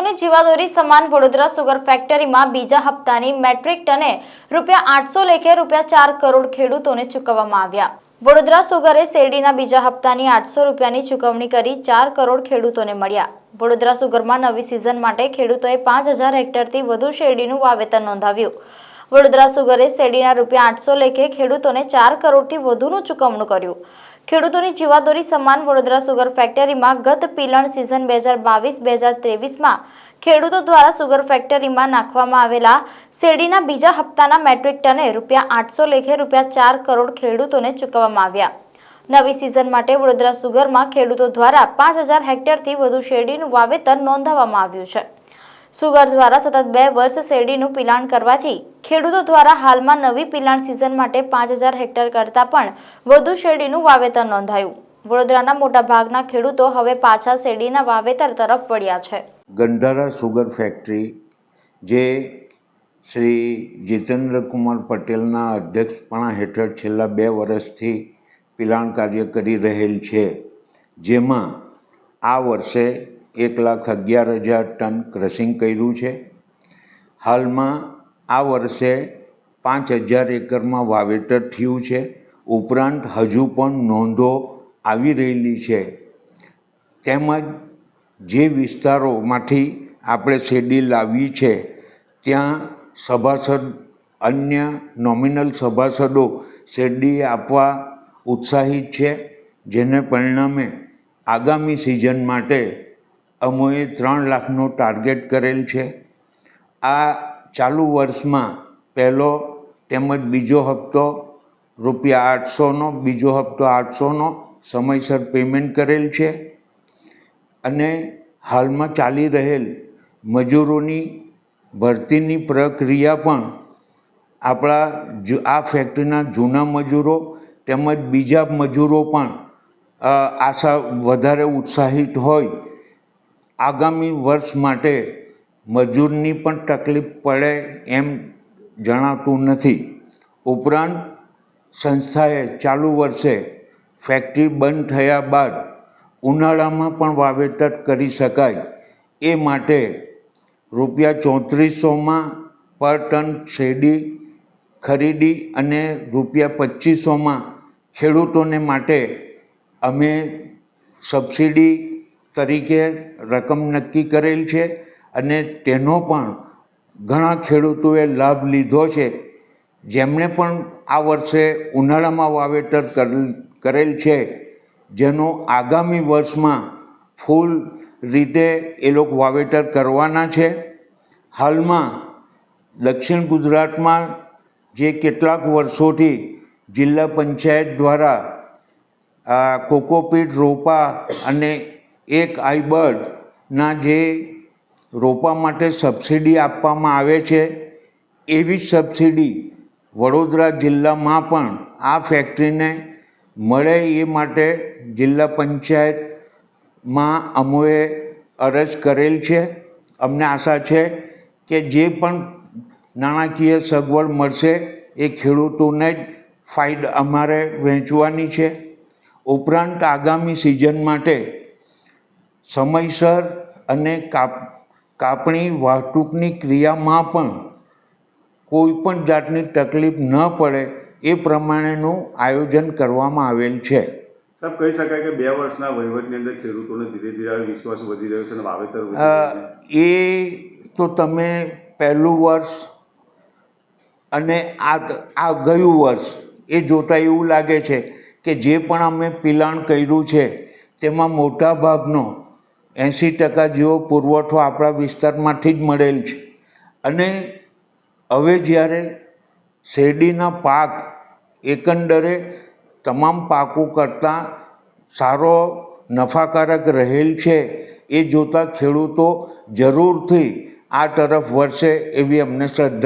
ખેડૂતોની જીવાદોરી સમાન વડોદરા સુગર ફેક્ટરીમાં બીજા હપ્તાની મેટ્રિક ટને ₹800 લેખે ₹4 કરોડ ખેડૂતોને ચૂકવવામાં આવ્યા। વડોદરા સુગરે શેરડીના બીજા હપ્તાની ₹800ની ચૂકવણી કરી 4 કરોડ ખેડૂતોને મળ્યા। વડોદરા સુગરમાં નવી સિઝન માટે ખેડૂતોએ 5000 હેક્ટરથી વધુ શેરડીનું વાવેતર નોંધાવ્યું। વડોદરા સુગરે શેરડીના ₹800 લેખે ખેડૂતોને 4 કરોડથી વધુનું ચૂકવણું કર્યું। ખેડૂતોની જીવાદોરી સમાન વડોદરા સુગર ફેક્ટરીમાં ગત પિલણ સિઝન 2022-2023માં ખેડૂતો દ્વારા સુગર ફેક્ટરીમાં નાખવામાં આવેલા શેરડીના બીજા હપ્તાના મેટ્રિક ટને ₹800 લેખે ₹4 કરોડ ખેડૂતોને ચૂકવવામાં આવ્યા। નવી સિઝન માટે વડોદરા સુગરમાં ખેડૂતો દ્વારા 5000 હેક્ટરથી વધુ શેરડીનું વાવેતર નોંધાવવામાં આવ્યું છે। સુગર દ્વારા સતત 2 વર્ષ શેરડીનું પિલાણ કરવાથી ખેડૂતો દ્વારા હાલમાં નવી પિલાણ સિઝન માટે 5000 હેક્ટર કરતાં પણ વધુ શેરડીનું વાવેતર નોંધાયું। વડોદરાના મોટા ભાગના ખેડૂતો હવે પાછા શેરડીના વાવેતર તરફ વળ્યા છે। ગંધારા સુગર ફેક્ટરી જે શ્રી જીતેન્દ્ર કુમાર પટેલના અધ્યક્ષપણા હેઠળ છેલ્લા 2 વર્ષથી પિલાણ કાર્ય કરી રહેલ છે, જેમાં આ વર્ષે 1,11,000 ટન ક્રશિંગ કર્યું છે। હાલમાં આ વર્ષે 5000 એકરમાં વાવેતર થયું છે, ઉપરાંત હજુ પણ નોંધો આવી રહેલી છે। તેમજ જે વિસ્તારોમાંથી આપણે શેરડી લાવી છે ત્યાં સભાસદ અન્ય નોમિનલ સભાસદો શેરડી આપવા ઉત્સાહિત છે, જેને પરિણામે આગામી સિઝન માટે અમોએ 3 લાખનો ટાર્ગેટ કરેલ છે। આ ચાલુ વર્ષમાં પહેલો તેમજ બીજો હપ્તો ₹800નો, બીજો હપ્તો 800નો સમયસર પેમેન્ટ કરેલ છે અને હાલમાં ચાલી રહેલ મજૂરોની ભરતીની પ્રક્રિયા પણ આપણા આ ફેક્ટરીના જૂના મજૂરો તેમજ બીજા મજૂરો પણ આશા વધારે ઉત્સાહિત હોય। આગામી વર્ષ માટે મજૂરની પણ તકલીફ પડે એમ જણાતું નથી। ઉપરાંત સંસ્થાએ ચાલુ વર્ષે ફેક્ટરી બંધ થયા બાદ ઉનાળામાં પણ વાવેતર કરી શકાય એ માટે ₹3400માં પર ટન શેરડી ખરીદી અને ₹2500માં ખેડૂતોને માટે અમે સબસિડી તરીકે રકમ નક્કી કરેલ છે અને તેનો પણ ઘણા ખેડૂતોએ લાભ લીધો છે, જેમણે પણ આ વર્ષે ઉનાળામાં વાવેતર કરેલ છે, જેનો આગામી વર્ષમાં ફૂલ રીતે એ લોકો વાવેતર કરવાના છે। હાલમાં દક્ષિણ ગુજરાતમાં જે કેટલાક વર્ષોથી જિલ્લા પંચાયત દ્વારા કોકોપીટ રોપા અને એક આઈબર્ડના જે રોપા માટે સબસિડી આપવામાં આવે છે, એવી સબસિડી વડોદરા જિલ્લામાં પણ આ ફેક્ટરીને મળે એ માટે જિલ્લા પંચાયતમાં અમોએ અરજ કરેલ છે। અમને આશા છે કે જે પણ નાણાકીય સગવડ મળશે એ ખેડૂતોને જ અમારે વહેંચવાની છે। ઉપરાંત આગામી સિઝન માટે સમયસર અને કાપણી વાહતુકની ક્રિયામાં પણ કોઈ પણ જાતની તકલીફ ન પડે એ પ્રમાણેનું આયોજન કરવામાં આવેલ છે। સાહેબ, કહી શકાય કે 2 વર્ષના વહીવટની અંદર ખેડૂતોને ધીરે ધીરે વિશ્વાસ વધી રહ્યો છે અને વાવેતર એ તો તમે પહેલું વર્ષ અને આ ગયું વર્ષ એ જોતાં એવું લાગે છે કે જે પણ અમે પિલાણ કર્યું છે તેમાં મોટા ભાગનો 80% જેવો પુરવઠો આપણા વિસ્તારમાંથી જ મળેલ છે અને હવે જ્યારે શેરડીના પાક એકંદરે તમામ પાકો કરતાં સારો નફાકારક રહેલ છે, એ જોતાં ખેડૂતો જરૂરથી આ તરફ વળશે એવી અમને શ્રદ્ધા